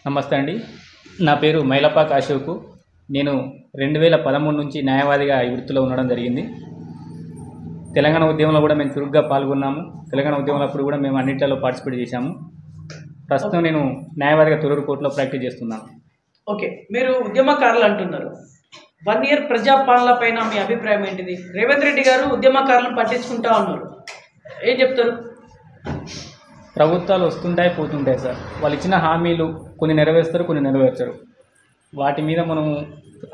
నమస్తే అండి. నా పేరు మైలపాక అశోకు. నేను 2013 నుంచి న్యాయవాదిగా ఈ వృత్తిలో ఉండడం జరిగింది. తెలంగాణ ఉద్యమంలో కూడా మేము చురుగ్గా పాల్గొన్నాము. తెలంగాణ ఉద్యమంలో అప్పుడు కూడా మేము అన్నింటిలో పార్టిసిపేట్ చేశాము. ప్రస్తుతం నేను న్యాయవాదిగా తొర్రూరు కోర్టులో ప్రాక్టీస్ చేస్తున్నాను. ఓకే, మీరు ఉద్యమకారులు అంటున్నారు. 1 ఇయర్ ప్రజాపాలన పైన మీ అభిప్రాయం ఏంటిది? రేవంత్ రెడ్డి గారు ఉద్యమకారులను పట్టించుకుంటా ఉన్నారు, ఏం చెప్తారు? ప్రభుత్వాలు వస్తుంటాయి పోతుంటాయి సార్. వాళ్ళు ఇచ్చిన హామీలు కొన్ని నెరవేరుస్తారు, కొన్ని నెరవేర్చరు. వాటి మీద మనం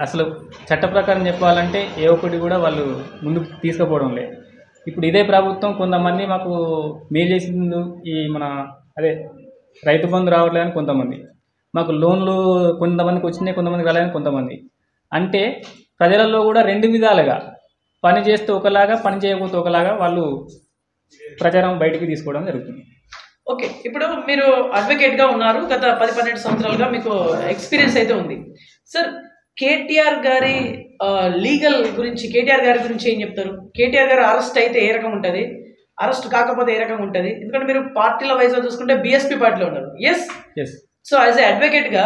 అసలు చట్ట ప్రకారం చెప్పాలంటే ఏ ఒక్కటి కూడా వాళ్ళు ముందుకు తీసుకుపోవడం లేదు. ఇప్పుడు ఇదే ప్రభుత్వం కొంతమంది మాకు మేలు చేసింది, ఈ మన అదే రైతు బంధు రావట్లేదని కొంతమంది, మాకు లోన్లు కొంతమందికి వచ్చినాయి, కొంతమందికి రాలేదని కొంతమంది. అంటే ప్రజలలో కూడా 2 విధాలుగా పని చేస్తే ఒకలాగా, పని చేయకపోతే ఒకలాగా వాళ్ళు ప్రచారం బయటికి తీసుకోవడం జరుగుతుంది. ఓకే, ఇప్పుడు మీరు అడ్వకేట్గా ఉన్నారు, గత 10-12 సంవత్సరాలుగా మీకు ఎక్స్పీరియన్స్ అయితే ఉంది. సార్, కేటీఆర్ గారి లీగల్ గురించి, కేటీఆర్ గారి గురించి ఏం చెప్తారు? కేటీఆర్ గారు అరెస్ట్ అయితే ఏ రకం ఉంటుంది, అరెస్ట్ కాకపోతే ఏ రకం ఉంటుంది? ఎందుకంటే మీరు పార్టీల వైజ్గా చూసుకుంటే బీఎస్పీ పార్టీలో ఉన్నారు. ఎస్. సో యాజ్ ఏ అడ్వకేట్గా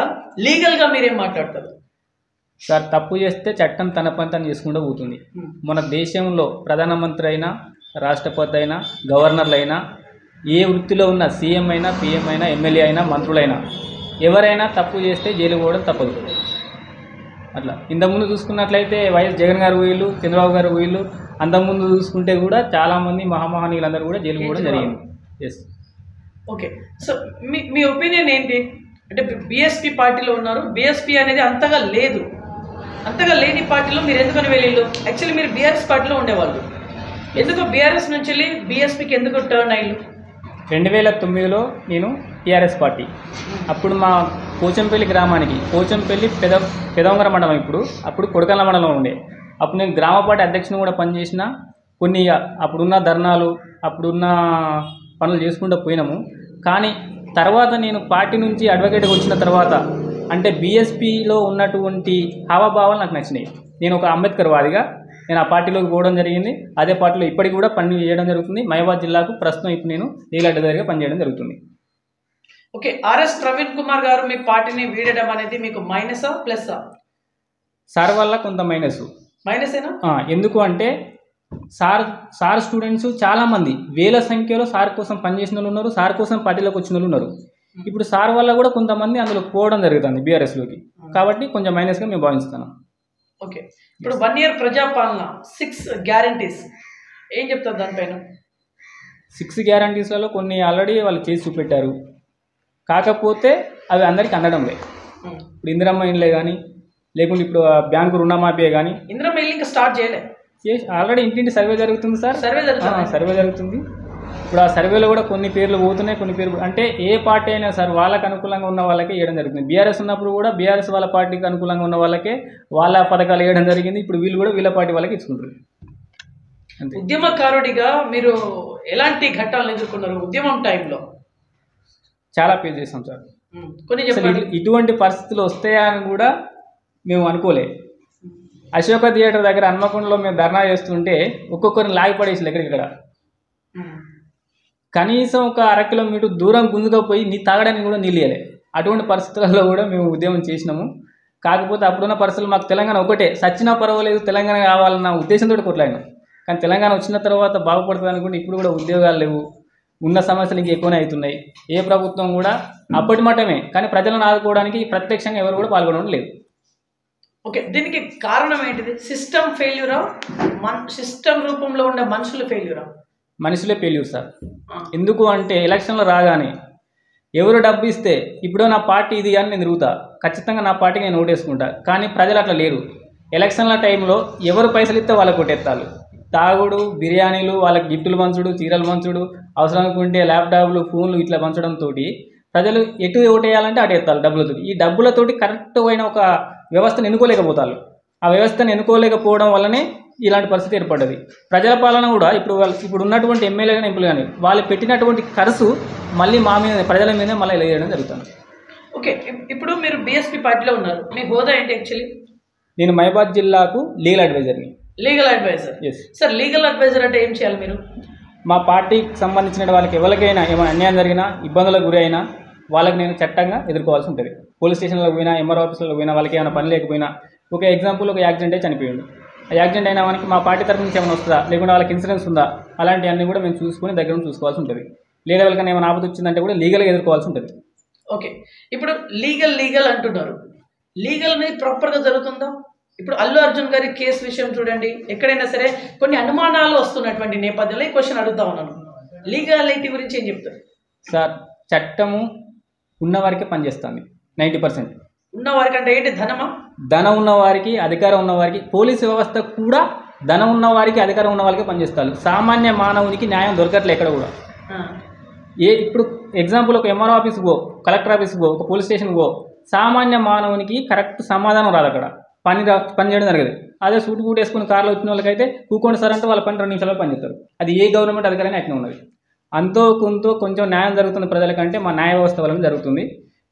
లీగల్గా మీరేం మాట్లాడతారు? సార్, తప్పు చేస్తే చట్టం తన పని తను చేసుకుంటూ పోతుంది. మన దేశంలో ప్రధానమంత్రి అయినా, రాష్ట్రపతి అయినా, గవర్నర్లు అయినా, ఏ వృత్తిలో ఉన్న సీఎం అయినా, పీఎం అయినా, ఎమ్మెల్యే అయినా, మంత్రులైనా ఎవరైనా తప్పు చేస్తే జైలు పోవడం తప్పదు. అట్లా ఇంతకుముందు చూసుకున్నట్లయితే వైఎస్ జగన్ గారు వీళ్ళు, చంద్రబాబు గారు వీళ్ళు, అంతకుముందు చూసుకుంటే కూడా చాలామంది మహామహనీయులందరూ కూడా జైలు పోవడం జరిగింది. ఎస్. ఓకే, సో మీ ఒపీనియన్ ఏంటి? అంటే బీఎస్పీ పార్టీలో ఉన్నారు, బీఎస్పీ అనేది అంతగా లేదు, అంతగా లేని పార్టీలో మీరు ఎందుకని వెళ్ళిళ్ళు? యాక్చువల్లీ మీరు బీఆర్ఎస్ పార్టీలో ఉండేవాళ్ళు, ఎందుకు బీఆర్ఎస్ నుంచి వెళ్ళి బీఎస్పీకి ఎందుకు టర్న్ అయ్యారు? 2009లో నేను టీఆర్ఎస్ పార్టీ, అప్పుడు మా పోచంపల్లి గ్రామానికి, పోచంపల్లి పెదవంగర మండలం, అప్పుడు కొడకళ్ళ మండలం ఉండే. అప్పుడు నేను గ్రామ పార్టీ అధ్యక్షుని కూడా పనిచేసిన. కొన్ని అప్పుడున్న ధర్నాలు, అప్పుడున్న పనులు చేసుకుంటూ పోయినాము. కానీ తర్వాత నేను పార్టీ నుంచి అడ్వకేట్గా వచ్చిన తర్వాత, అంటే బీఎస్పీలో ఉన్నటువంటి హావభావాలు నాకు నచ్చినాయి. నేను ఒక అంబేద్కర్ వాదిగా నేను ఆ పార్టీలోకి పోవడం జరిగింది. అదే పార్టీలో ఇప్పటికి కూడా పని చేయడం జరుగుతుంది. మహబూబాబాద్ జిల్లాకు ప్రస్తుతం ఇప్పుడు నేను లీగల్ అడ్వైజర్గా పనిచేయడం జరుగుతుంది. ఓకే, ఆర్ఎస్ ప్రవీణ్ కుమార్ గారు మీ పార్టీని వీడడం అనేది మీకు మైనసా ప్లస్సా? సార్ వల్ల కొంత మైనసేనా? ఎందుకు అంటే సార్ స్టూడెంట్స్ చాలామంది వేల సంఖ్యలో సార్ కోసం పనిచేసిన వాళ్ళు ఉన్నారు, సార్ కోసం పార్టీలోకి వచ్చిన వాళ్ళు ఉన్నారు. ఇప్పుడు సార్ వల్ల కూడా కొంతమంది అందులో పోవడం జరుగుతుంది బీఆర్ఎస్లోకి. కాబట్టి కొంచెం మైనస్గా మేము భావిస్తున్నాం. ఓకే, ఇప్పుడు 1 ఇయర్ ప్రజాపాలన 6 గ్యారంటీస్ ఏం చెప్తారు దానిపైన? 6 గ్యారంటీస్లలో కొన్ని ఆల్రెడీ వాళ్ళు చేసి చూపెట్టారు, కాకపోతే అవి అందరికీ అందడం లేదు. ఇప్పుడు ఇందిరమ్మ ఇండ్లే కానీ, లేకుంటే ఇప్పుడు బ్యాంకు రుణమాఫీ కానీ, ఇందిరమ్మ ఇల్లు ఇంకా స్టార్ట్ చేయలేదు, ఆల్రెడీ ఇంటింటి సర్వే జరుగుతుంది సార్. సర్వే జరుగుతుంది. ఇప్పుడు ఆ సర్వేలో కూడా కొన్ని పేర్లు పోతున్నాయి, కొన్ని పేర్లు అంటే ఏ పార్టీ అయినా సార్ వాళ్ళకి అనుకూలంగా ఉన్న వాళ్ళకే ఇవ్వడం జరుగుతుంది. బీఆర్ఎస్ ఉన్నప్పుడు కూడా బీఆర్ఎస్ వాళ్ళ పార్టీకి అనుకూలంగా ఉన్న వాళ్ళకే వాళ్ళ పథకాలు ఇవ్వడం జరిగింది. ఇప్పుడు వీళ్ళు కూడా వీళ్ళ పార్టీ వాళ్ళకి ఇచ్చుకుంటారు. అంతే. ఉద్యమకారుడిగా మీరు ఎలాంటి ఘట్టాలను ఎదుర్కొన్నారు ఉద్యమం టైంలో? చాలా ఫేస్ చేస్తాం సార్. కొన్ని చెప్పండి. ఇటువంటి పరిస్థితులు వస్తాయా అని కూడా మేము అనుకోలే. అశోక థియేటర్ దగ్గర హన్మకొండలో మేము ధర్నా చేస్తుంటే ఒక్కొక్కరిని లాగిపడేసి ఎక్కడిక్కడ కనీసం ఒక 1/2 కిలోమీటర్ దూరం గుంజుకపోయి తాగడానికి కూడా నీళ్ళు ఇవ్వలే. అటువంటి పరిస్థితులలో కూడా మేము ఉద్యమం చేసినాము. కాకపోతే అప్పుడున్న పరిస్థితులు మాకు తెలంగాణ ఒకటే, సచ్చినా పర్వాలేదు తెలంగాణ కావాలన్న ఉద్దేశంతో కొట్లాడినాం. కానీ తెలంగాణ వచ్చిన తర్వాత బాగుపడుతుంది అనుకుంటే ఇప్పుడు కూడా ఉద్యోగాలు లేవు, ఉన్న సమస్యలు ఇంకా ఎక్కువనే అవుతున్నాయి. ఏ ప్రభుత్వం కూడా అప్పటి మటమే, కానీ ప్రజలను ఆదుకోవడానికి ప్రత్యక్షంగా ఎవరు కూడా పాల్గొనడం లేదు. ఓకే, దీనికి కారణం ఏంటిది? సిస్టమ్ ఫెయిల్యూరా, సిస్టమ్ రూపంలో ఉండే మనుషుల ఫెయిల్యూరా? మనుషులే ఫెయిల్యూర్ సార్. ఎందుకు అంటే ఎలక్షన్లో రాగానే ఎవరు డబ్బు ఇస్తే ఇప్పుడు నా పార్టీ ఇది అని నేను తిరుగుతా, ఖచ్చితంగా నా పార్టీకి నేను ఓటేసుకుంటా. కానీ ప్రజలు అట్లా లేరు. ఎలక్షన్ల టైంలో ఎవరు పైసలు ఇస్తే వాళ్ళకు కొట్టేస్తారు. తాగుడు, బిర్యానీలు, వాళ్ళకి గిఫ్టులు పంచుడు, చీరలు పంచుడు, అవసరం అనుకుంటే ల్యాప్టాప్లు, ఫోన్లు ఇట్లా పంచడంతో ప్రజలు ఎటు ఓటేయాలంటే అటు ఎత్తారు డబ్బులతో. ఈ డబ్బులతోటి కరెక్ట్ అయిన ఒక వ్యవస్థను ఎన్నుకోలేకపోతారు. ఆ వ్యవస్థను ఎన్నుకోలేకపోవడం వల్లనే ఇలాంటి పరిస్థితి ఏర్పడ్డది. ప్రజల పాలన కూడా ఇప్పుడు ఉన్నటువంటి ఎమ్మెల్యే కానీ ఎంపీలు కానీ వాళ్ళు పెట్టినటువంటి ఖర్చు మళ్ళీ మా మీద, ప్రజల మీదే మళ్ళీ వేయడం జరుగుతుంది. ఓకే, ఇప్పుడు మీరు బీఎస్పీ పార్టీలో ఉన్నారు, మీ హోదా ఏంటి? యాక్చువల్లీ నేను మహబూబాబాద్ జిల్లాకు లీగల్ అడ్వైజర్ని. Legal adviser. Sir, legal adviser అంటే ఏం చేయాలి మీరు? మా పార్టీకి సంబంధించిన వాళ్ళకి ఎవరికైనా ఏమైనా అన్యాయం జరిగినా, ఇబ్బందులకు గురి అయినా, వాళ్ళకి నేను చట్టంగా ఎదుర్కోవాల్సి ఉంటుంది. పోలీస్ స్టేషన్లో పోయినా, ఎంఆర్ఓ ఆఫీసులో పోయినా, వాళ్ళకి ఏమైనా పని లేకపోయినా, ఒక ఎగ్జాంపుల్ ఒక యాక్సిడెంట్ అయి చనిపోయాడు. ఆ యాక్సిడెంట్ అయిన వానికి మా పార్టీ తరఫు నుంచి ఏమైనా వస్తుందా, లేకుంటే వాళ్ళకి ఇన్సూరెన్స్ ఉందా, అలాంటివన్నీ కూడా మేము చూసుకొని దగ్గర నుంచి చూసుకోవాల్సి ఉంటుంది. లేదా వాళ్ళకన్నా ఏమైనా ఆపద వచ్చిందంటే కూడా లీగల్గా ఎదుర్కోవాల్సి ఉంటుంది. ఓకే, ఇప్పుడు లీగల్ అంటున్నారు. లీగల్ అనేది ప్రాపర్గా జరుగుతుందా? ఇప్పుడు అల్లు అర్జున్ గారి కేసు విషయం చూడండి, ఎక్కడైనా సరే కొన్ని అనుమానాలు వస్తున్నటువంటి నేపథ్యంలో ఈ క్వశ్చన్ అడుగుతా ఉన్నాను. లీగాలిటీ గురించి ఏం చెప్తారు సార్? చట్టము ఉన్నవారికే పనిచేస్తుంది 90%. ఉన్నవారికి అంటే ఏంటి? ధనం ఉన్నవారికి, అధికారం ఉన్నవారికి, పోలీసు వ్యవస్థ కూడా ధనం ఉన్నవారికి, అధికారం ఉన్న వాళ్ళకే పనిచేస్తారు. సామాన్య మానవునికి న్యాయం దొరకట్లే ఎక్కడ కూడా. ఇప్పుడు ఎగ్జాంపుల్ ఒక ఎంఆర్ఓ ఆఫీస్కి పో, కలెక్టర్ ఆఫీస్కి పో, ఒక పోలీస్ స్టేషన్కి పో, సామాన్య మానవునికి కరెక్ట్ సమాధానం రాదు. అక్కడ పని చేయడం జరగదు. అదే సూట్ బూట్ వేసుకుని కార్లో వచ్చిన వాళ్ళకైతే కూకోండి సార్ అంటే వాళ్ళ పని 2 నిమిషాల్లో పని చేస్తారు. అది ఏ గవర్నమెంట్ అధికారైనా అట్నే ఉన్నది. అంతో కొంచెం న్యాయం జరుగుతుంది ప్రజలకంటే మా న్యాయ వ్యవస్థ వలన జరుగుతుంది.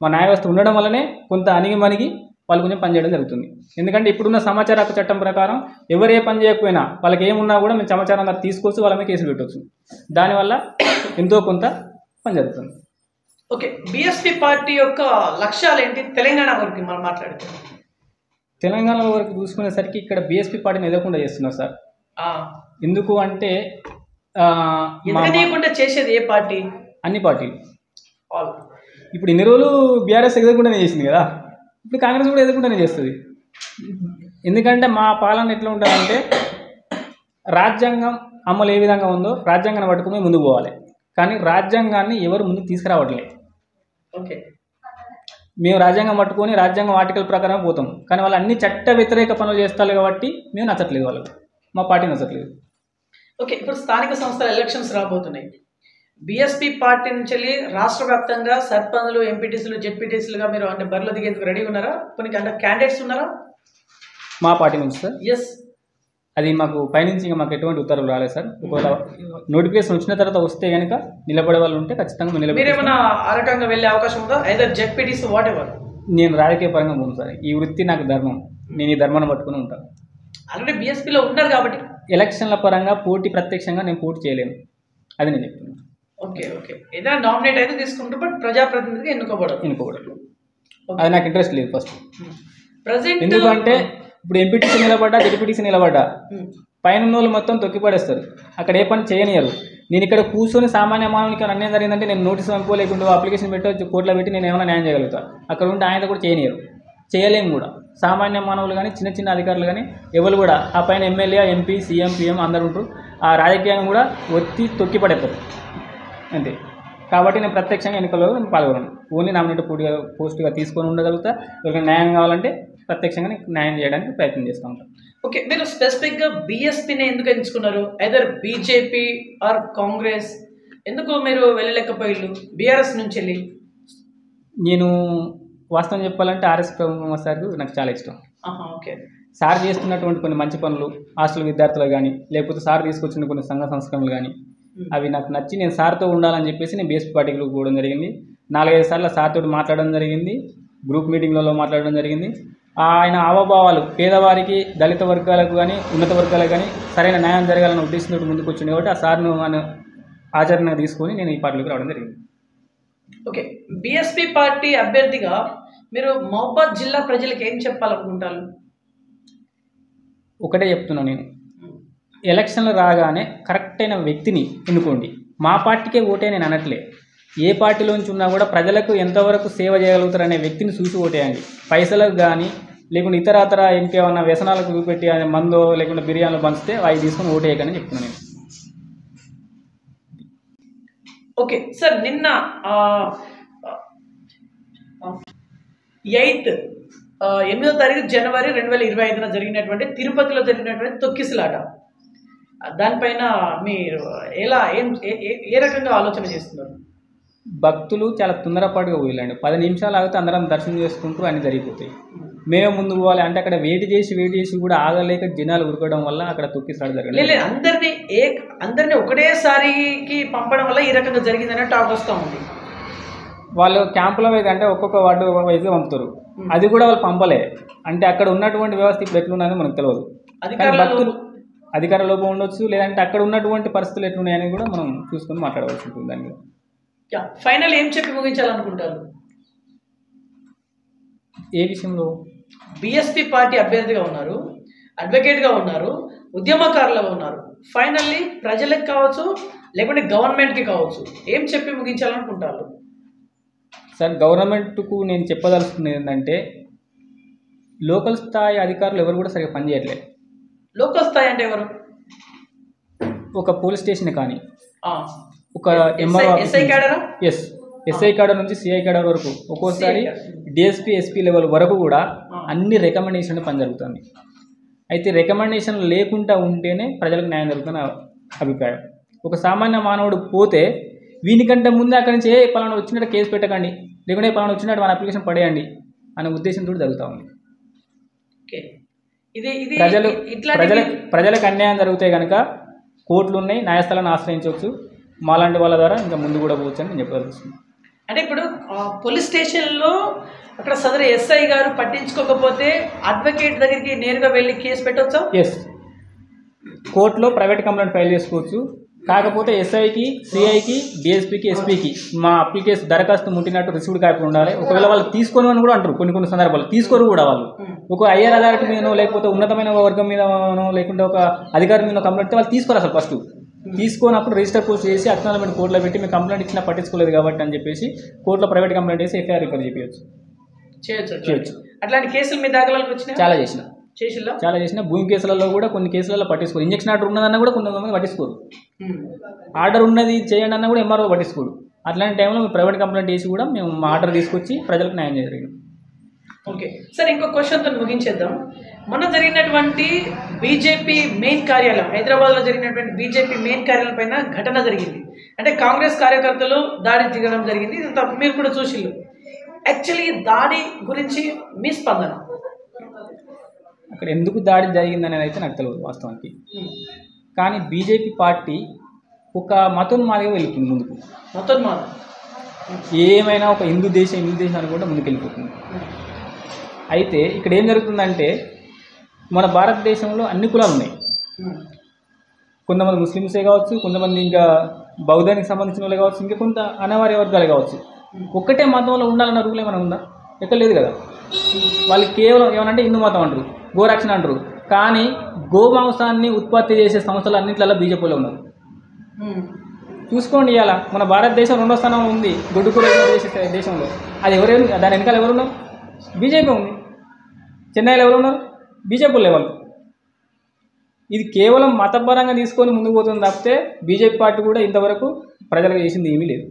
మా న్యాయ వ్యవస్థ ఉండడం వల్లనే కొంత అణిగి వాళ్ళు కొంచెం పనిచేయడం జరుగుతుంది. ఎందుకంటే ఇప్పుడున్న సమాచార హక్కు చట్టం ప్రకారం ఎవరు ఏ పని చేయకపోయినా వాళ్ళకి ఏమున్నా కూడా మేము సమాచారం అంతా తీసుకొచ్చి వాళ్ళ మీద కేసులు పెట్టవచ్చు. దానివల్ల ఎంతో కొంత పని జరుగుతుంది. ఓకే, బీఎస్పీ పార్టీ యొక్క లక్ష్యాలు ఏంటి? తెలంగాణ వరకు మనం మాట్లాడితే తెలంగాణ వరకు చూసుకునేసరికి ఇక్కడ బీఎస్పీ పార్టీని ఎదగకుండా చేస్తున్నారు సార్. ఎందుకు అంటే చేసేది ఏ పార్టీ? అన్ని పార్టీలు. ఇప్పుడు ఇన్ని రోజులు బీఆర్ఎస్ ఎదగకుండానే చేసింది కదా, ఇప్పుడు కాంగ్రెస్ కూడా ఎదగకుండానే చేస్తుంది. ఎందుకంటే మా పాలన ఎట్లా ఉంటుందంటే రాజ్యాంగం అమలు ఏ విధంగా ఉందో రాజ్యాంగాన్ని పట్టుకుని ముందుకు పోవాలి. కానీ రాజ్యాంగాన్ని ఎవరు ముందుకు తీసుకురావట్లేదు. ఓకే, మేము రాజ్యాంగం పట్టుకొని రాజ్యాంగం ఆర్టికల్ ప్రకారం పోతాం. కానీ వాళ్ళు అన్ని చట్ట వ్యతిరేక పనులు చేస్తారు కాబట్టి మేము నచ్చట్లేదు, వాళ్ళకి మా పార్టీ నచ్చట్లేదు. ఓకే, ఇప్పుడు స్థానిక సంస్థల ఎలక్షన్స్ రాబోతున్నాయి. బీఎస్పీ పార్టీ నుంచి వెళ్ళి రాష్ట్ర వ్యాప్తంగా సర్పంచ్లు, ఎంపీటీసీలు, జెడ్పీటీసీలుగా మీరు అంటే బరిలో దిగేందుకు రెడీగా ఉన్నారా? కొన్ని అంటే క్యాండిడేట్స్ ఉన్నారా మా పార్టీ నుంచి సార్? ఎస్. అది మాకు పైనుంచి ఇంకా మాకు ఎటువంటి ఉత్తర్వులు రాలేదు సార్. ఒకవేళ నోటిఫికేషన్ వచ్చిన తర్వాత వస్తే కనుక నిలబడే వాళ్ళు ఉంటే ఖచ్చితంగా మీరేమైనా ఆ రకంగా వెళ్ళే అవకాశం ఉందా? Either ZPTC what ever. నేను రాజకీయ పరంగా పోను సార్. ఈ వృత్తి నాకు ధర్మం. నేను ఈ ధర్మాన్ని పట్టుకుని ఉంటాను. ఆల్రెడీ బీఎస్పీలో ఉన్నారు కాబట్టి ఎలక్షన్ల పరంగా ప్రత్యక్షంగా నేను పోటీ చేయలేను, అది నేను చెప్తున్నాను. ఓకే ఓకే, ఏదైనా నామినేట్ అయితే తీసుకుంటారు, బట్ ప్రజాప్రతినిధిగా ఎన్నుకోబడదు. అది నాకు ఇంట్రెస్ట్ లేదు ఫస్ట్. ప్రజెంట్ ఎందుకంటే ఇప్పుడు ఎంపీటీసీ నిలబడ్డా, జెడ్పీటీసీ నిలబడ్డా పైన వాళ్ళు మొత్తం తొక్కిపడేస్తారు, అక్కడ ఏ పని చేయనియరు. నేను ఇక్కడ కూర్చొని సామాన్య మానవునికి అన్యాయం జరిగిందంటే నేను నోటీస్ పంపుకోలేకుండా అప్లికేషన్ పెట్టి కోర్టులో పెట్టి నేను ఏమైనా న్యాయం చేయగలుగుతా. అక్కడ ఉంటే ఆయన కూడా చేయనియరు, చేయలేము కూడా. సామాన్య మానవులు కానీ చిన్న అధికారులు కానీ ఎవరు కూడా ఆ పైన ఎమ్మెల్యే, ఎంపీ, సీఎం, పీఎం అందరూ ఉంటారు. ఆ రాజకీయంగా కూడా తొక్కిపడేస్తారు అంతే. కాబట్టి నేను ప్రత్యక్షంగా ఎన్నికల్లో పాల్గొనను. ఓన్లీ నామినేట్ పోస్టుగా తీసుకొని ఉండగలుగుతా. ఎవరికి న్యాయం కావాలంటే ప్రత్యక్షంగా న్యాయం చేయడానికి ప్రయత్నం చేస్తూ ఉంటాను. ఓకే, మీరు స్పెసిఫిక్గా బీఎస్పీని ఎందుకు ఎంచుకున్నారు? ఐదర్ బీజేపీ ఆర్ కాంగ్రెస్, ఎందుకు మీరు వెళ్ళలేకపోయారు బీఆర్ఎస్ నుంచి వెళ్ళి? నేను వాస్తవం చెప్పాలంటే ఆర్ఎస్ ప్రభు సార్ నాకు చాలా ఇష్టం. ఓకే, సార్ చేస్తున్నటువంటి కొన్ని మంచి పనులు హాస్టల్ విద్యార్థులు కానీ, లేకపోతే సార్ తీసుకొచ్చిన కొన్ని సంఘ సంస్కరణలు కానీ అవి నాకు నచ్చి నేను సార్తో ఉండాలని చెప్పేసి నేను బీఎస్పీ పార్టీకి పోవడం జరిగింది. 4-5 సార్లు సార్తో మాట్లాడడం జరిగింది, గ్రూప్ మీటింగ్లలో మాట్లాడడం జరిగింది. ఆయన హావభావాలు పేదవారికి, దళిత వర్గాలకు కానీ, ఉన్నత వర్గాలకు కానీ సరైన న్యాయం జరగాలన్న ఉద్దేశంతో ముందుకు వచ్చింది కాబట్టి ఆ సార్ను ఆచరణ తీసుకొని నేను ఈ పార్టీలోకి రావడం జరిగింది. ఓకే, బీఎస్పీ పార్టీ అభ్యర్థిగా మీరు మహబూబాద్ జిల్లా ప్రజలకు ఏం చెప్పాలనుకుంటారు? ఒకటే చెప్తున్నాను, నేను ఎలక్షన్లు రాగానే కరెక్ట్ అయిన వ్యక్తిని ఎన్నుకోండి. మా పార్టీకే ఓటే నేను అనట్లే, ఏ పార్టీలోంచి ఉన్నా కూడా ప్రజలకు ఎంతవరకు సేవ చేయగలుగుతారు అనే వ్యక్తిని చూసి ఓటేయండి. పైసలకు కానీ లేకుంటే ఇతర ఇంకేమన్నా వ్యసనాలకు చూపెట్టి మందో లేకుంటే బిర్యానీలు పంచితే అవి తీసుకొని ఓటేయకని చెప్తున్నాను నేను. ఓకే సార్, నిన్న 8వ తారీఖు జనవరి 2025 జరిగినటువంటి తిరుపతిలో జరిగినటువంటి తొక్కిసలాట, దానిపైన మీరు ఏ రకంగా ఆలోచన చేస్తున్నారు? భక్తులు చాలా తొందరపాటుగా పోయాలండి. 10 నిమిషాలు ఆగితే అందరం దర్శనం చేసుకుంటూ అన్నీ జరిగిపోతాయి. మేము ముందు పోవాలి అంటే అక్కడ వెయిట్ చేసి కూడా ఆగలేక జనాలు ఉరకడం వల్ల అక్కడ తొక్కిసలాట జరిగింది. అందరినీ ఒకటేసారికి పంపడం వల్ల ఈ రకంగా జరిగిందనే టాక్ వస్తూ ఉంది. వాళ్ళు క్యాంపుల వైజ్ అంటే ఒక్కొక్క వార్డు వైజ్గా పంపుతారు, అది కూడా వాళ్ళు పంపలే. అంటే అక్కడ ఉన్నటువంటి వ్యవస్థ ఇప్పుడు ఎట్లున్నది మనకు తెలియదు. భక్తులు అధికార లోపం ఉండొచ్చు, లేదంటే అక్కడ ఉన్నటువంటి పరిస్థితులు ఎట్లున్నాయని కూడా మనం చూసుకొని మాట్లాడవలసి ఉంటుంది దాని మీద. ఫైనల్ ఏం చెప్పి ముగించాలనుకుంటారు? ఏ విషయంలో? బిఎస్పీ పార్టీ అభ్యర్థిగా ఉన్నారు, అడ్వకేట్గా ఉన్నారు, ఉద్యమకారులుగా ఉన్నారు. ఫైనల్లీ ప్రజలకు కావచ్చు లేకుంటే గవర్నమెంట్కి కావచ్చు ఏం చెప్పి ముగించాలనుకుంటారు? సార్, గవర్నమెంట్కు నేను చెప్పదలుచుకున్నది ఏంటంటే లోకల్ స్థాయి అధికారులు ఎవరు కూడా సరిగ్గా పనిచేయట్లేదు. లోకల్ స్థాయి అంటే ఎవరు? ఒక పోలీస్ స్టేషన్ కానీ, ఆ, ఒక ఎంఆర్ఓ ఎస్ఐ క్యాడరా? ఎస్ఐ క్యాడర్ నుంచి సిఐ క్యాడర్ వరకు, ఒక్కోసారి డిఎస్పీ ఎస్పీ లెవెల్ వరకు కూడా అన్ని రికమెండేషన్ పని జరుగుతుంది. అయితే రికమెండేషన్ లేకుండా ఉంటేనే ప్రజలకు న్యాయం జరుగుతున్న అభిప్రాయం. ఒక సామాన్య మానవుడు పోతే వీనికంటే ముందే అక్కడి నుంచి పలానా వచ్చినట్టు కేసు పెట్టకండి, లేకుంటే పలానా వచ్చినట్టు మన అప్లికేషన్ పడేయండి అనే ఉద్దేశంతో జరుగుతూ ఉంది. ప్రజలకు అన్యాయం జరిగితే కనుక కోర్టులు ఉన్నాయి, న్యాయస్థానాన్ని ఆశ్రయించవచ్చు. మాలాంటి వాళ్ళ ద్వారా ఇంకా ముందు కూడా పోవచ్చు అని నేను చెప్పదలుచుకున్నాను. అంటే ఇప్పుడు పోలీస్ స్టేషన్లో అక్కడ సదరు ఎస్ఐ గారు పట్టించుకోకపోతే అడ్వకేట్ దగ్గరికి నేరుగా వెళ్ళి కేసు పెట్టవచ్చా? ఎస్, కోర్టులో ప్రైవేట్ కంప్లైంట్ ఫైల్ చేసుకోవచ్చు. కాకపోతే ఎస్ఐకి, సిఐకి, డిఎస్పీకి, ఎస్పీకి మా అప్లికేషన్ దరఖాస్తు ముట్టినట్టు రిసీవ్డ్ కాపీ ఉండాలి. ఒకవేళ వాళ్ళు తీసుకోను అని కూడా అంటారు కొన్ని సందర్భాలు. తీసుకోరు కూడా వాళ్ళు. ఒక హయ్యర్ అథారిటీ మీదనో లేకపోతే ఉన్నతమైన వర్గం మీదనో లేకుంటే ఒక అధికారి మీద కంప్లైంట్ వాళ్ళు తీసుకోరు అసలు. ఫస్ట్ తీసుకున్నప్పుడు రిజిస్టర్ పోస్ట్ చేసి అక్నాలజ్మెంట్ కోర్టులో పెట్టి మీరు కంప్లైంట్ ఇచ్చినా పట్టించుకోలేదు కాబట్టి అని చెప్పేసి కోర్టులో ప్రైవేట్ కంప్లైంట్ చేసి ఎఫ్ఐఆర్ రిఫర్ చేయొచ్చు. అట్లాంటి కేసులు మీ దాఖలాలకు వచ్చినాయి? చాలా చేసిన భూమి కేసులలో కూడా కొన్ని కేసులలో పట్టించుకోరు. ఇంజక్షన్ ఆర్డర్ ఉన్నదన్నా కూడా కొంతమంది పట్టించుకోరు. ఆర్డర్ ఉన్నది చేయండి అన్నా కూడా ఎంఆర్ఓ పట్టించుకోడు. అట్లాంటి టైంలో మేము ప్రైవేట్ కంప్లైంట్ చేసి కూడా మేము ఆర్డర్ తీసుకొచ్చి ప్రజలకు న్యాయం చేయగలిగాం. ఓకే సార్, ఇంకో క్వశ్చన్తో ముగించేద్దాం. మొన్న జరిగినటువంటి బీజేపీ మెయిన్ కార్యాలయం, హైదరాబాద్లో జరిగినటువంటి బీజేపీ మెయిన్ కార్యాలయం పైన ఘటన జరిగింది. అంటే కాంగ్రెస్ కార్యకర్తలు దాడి దిగడం జరిగింది. ఇదంతా మీరు కూడా చూసిళ్ళు. యాక్చువల్లీ దాడి గురించి మీ స్పందన? అక్కడ ఎందుకు దాడి జరిగిందనేది అయితే నాకు తెలియదు వాస్తవానికి. కానీ బీజేపీ పార్టీ ఒక మతోన్మాదిగా వెళ్తుంది ముందుకు. మతోన్మాదం ఏమైనా ఒక హిందూ దేశం అని కూడా ముందుకు వెళ్ళిపోతుంది. అయితే ఇక్కడ ఏం జరుగుతుందంటే మన భారతదేశంలో అన్ని కులాలు ఉన్నాయి. కొంతమంది ముస్లిమ్సే కావచ్చు, కొంతమంది ఇంకా బౌద్ధానికి సంబంధించిన వాళ్ళు కావచ్చు, ఇంకా కొంత అనావార్య వర్గాలు కావచ్చు. ఒక్కటే మతంలో ఉండాలన్న రూల్ ఏమైనా ఉందా? ఎక్కడ లేదు కదా. వాళ్ళు కేవలం ఏమనంటే హిందూ మతం అంటారు, గోరక్షణ అంటారు. కానీ గోమాంసాన్ని ఉత్పత్తి చేసే సంస్థలు అన్నింటిలో బీజేపీలో ఉన్నారు. చూసుకోండి, ఇవాళ మన భారతదేశం 2వ స్థానంలో ఉంది గొడ్డు కూర చేసే దేశంలో. అది ఎవరైనా దాని వెనకాల ఎవరున్నారు? బీజేపీ ఉంది. చెన్నైలో ఎవరు ఉన్నారు? BJP level. ఇది కేవలం మతపరంగా తీసుకొని ముందుకు పోతుంది తప్పితే బీజేపీ పార్టీ కూడా ఇంతవరకు ప్రజలకు చేసింది ఏమీ లేదు.